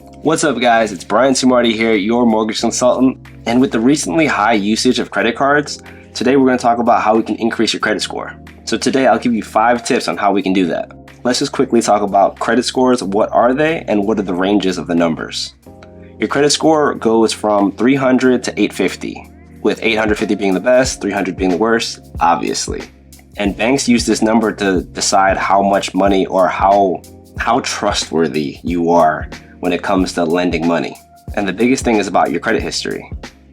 What's up guys, it's Bryan Sumardi here, your mortgage consultant, and with the recently high usage of credit cards, today we're going to talk about how we can increase your credit score. So today I'll give you 5 tips on how we can do that. Let's just quickly talk about credit scores, what are they, and what are the ranges of the numbers. Your credit score goes from 300 to 850, with 850 being the best, 300 being the worst, obviously. And banks use this number to decide how much money or how trustworthy you are when it comes to lending money. And the biggest thing is about your credit history.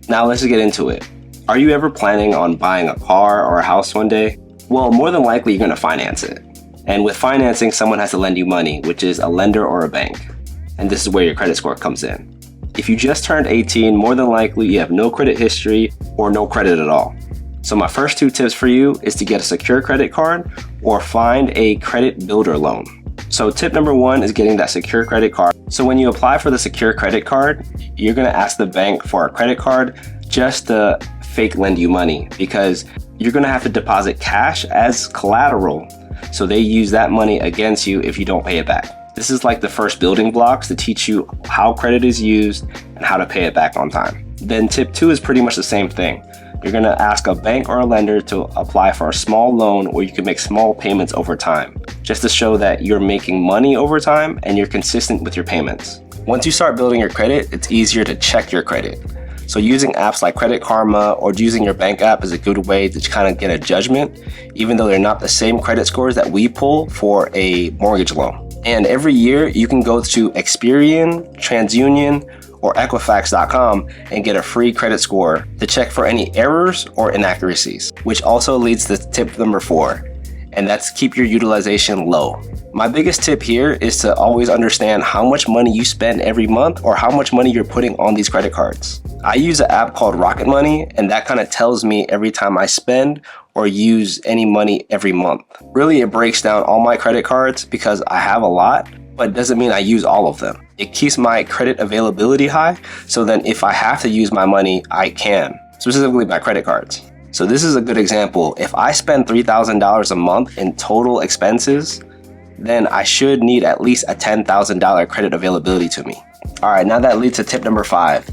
Now let's just get into it. Are you ever planning on buying a car or a house one day? Well, more than likely you're going to finance it. And with financing, someone has to lend you money, which is a lender or a bank. And this is where your credit score comes in. If you just turned 18, more than likely you have no credit history or no credit at all. So my first 2 tips for you is to get a secure credit card or find a credit builder loan. So tip number 1 is getting that secure credit card. So when you apply for the secure credit card, you're going to ask the bank for a credit card just to fake lend you money, because you're going to have to deposit cash as collateral. So they use that money against you if you don't pay it back. This is like the first building blocks to teach you how credit is used and how to pay it back on time. Then tip 2 is pretty much the same thing. You're going to ask a bank or a lender to apply for a small loan where you can make small payments over time, just to show that you're making money over time and you're consistent with your payments. Once you start building your credit, it's easier to check your credit. So using apps like Credit Karma or using your bank app is a good way to kind of get a judgment, even though they're not the same credit scores that we pull for a mortgage loan. And every year you can go to Experian, TransUnion, or Equifax.com and get a free credit score to check for any errors or inaccuracies, which also leads to tip number 4, and that's keep your utilization low. My biggest tip here is to always understand how much money you spend every month or how much money you're putting on these credit cards. I use an app called Rocket Money, and that kind of tells me every time I spend or use any money every month. Really, it breaks down all my credit cards because I have a lot, but it doesn't mean I use all of them. It keeps my credit availability high, so then if I have to use my money, I can, specifically my credit cards. So this is a good example. If I spend $3,000 a month in total expenses, then I should need at least a $10,000 credit availability to me. All right, now that leads to tip number 5.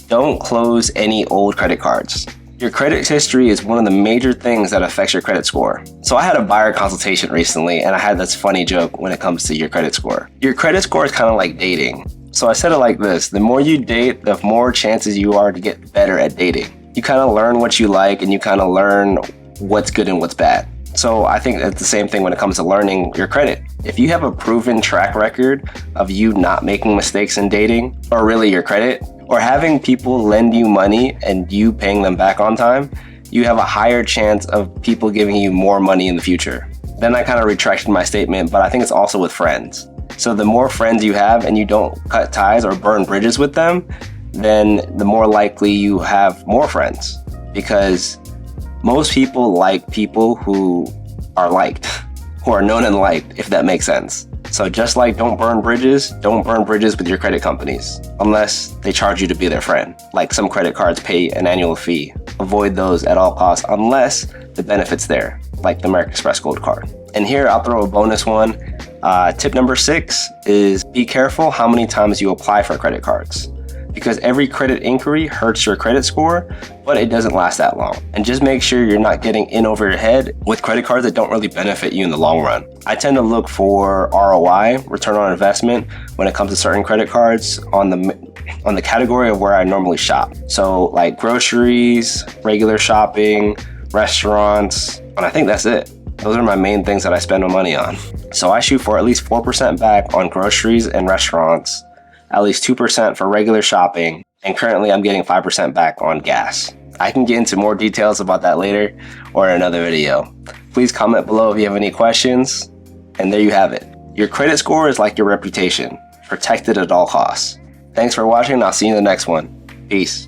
Don't close any old credit cards. Your credit history is one of the major things that affects your credit score. So I had a buyer consultation recently, and I had this funny joke when it comes to your credit score. Your credit score is kind of like dating. So I said it like this: the more you date, the more chances you are to get better at dating. You kind of learn what you like and you kind of learn what's good and what's bad. So I think it's the same thing when it comes to learning your credit. If you have a proven track record of you not making mistakes in dating, or really your credit, or having people lend you money and you paying them back on time, you have a higher chance of people giving you more money in the future. Then I kind of retracted my statement, but I think it's also with friends. So the more friends you have and you don't cut ties or burn bridges with them, then the more likely you have more friends, because most people like people who are liked, who are known and liked, if that makes sense. So just like don't burn bridges with your credit companies unless they charge you to be their friend. Like some credit cards pay an annual fee. Avoid those at all costs unless the benefit's there, like the American Express Gold Card. And here I'll throw a bonus one. Tip number 6 is be careful how many times you apply for credit cards, because every credit inquiry hurts your credit score, but it doesn't last that long. And just make sure you're not getting in over your head with credit cards that don't really benefit you in the long run. I tend to look for ROI, return on investment, when it comes to certain credit cards on the category of where I normally shop. So like groceries, regular shopping, restaurants, and I think that's it. Those are my main things that I spend my money on. So I shoot for at least 4% back on groceries and restaurants, at least 2% for regular shopping, and currently I'm getting 5% back on gas. I can get into more details about that later or in another video. Please comment below if you have any questions, and there you have it. Your credit score is like your reputation. Protect it at all costs. Thanks for watching, and I'll see you in the next one. Peace.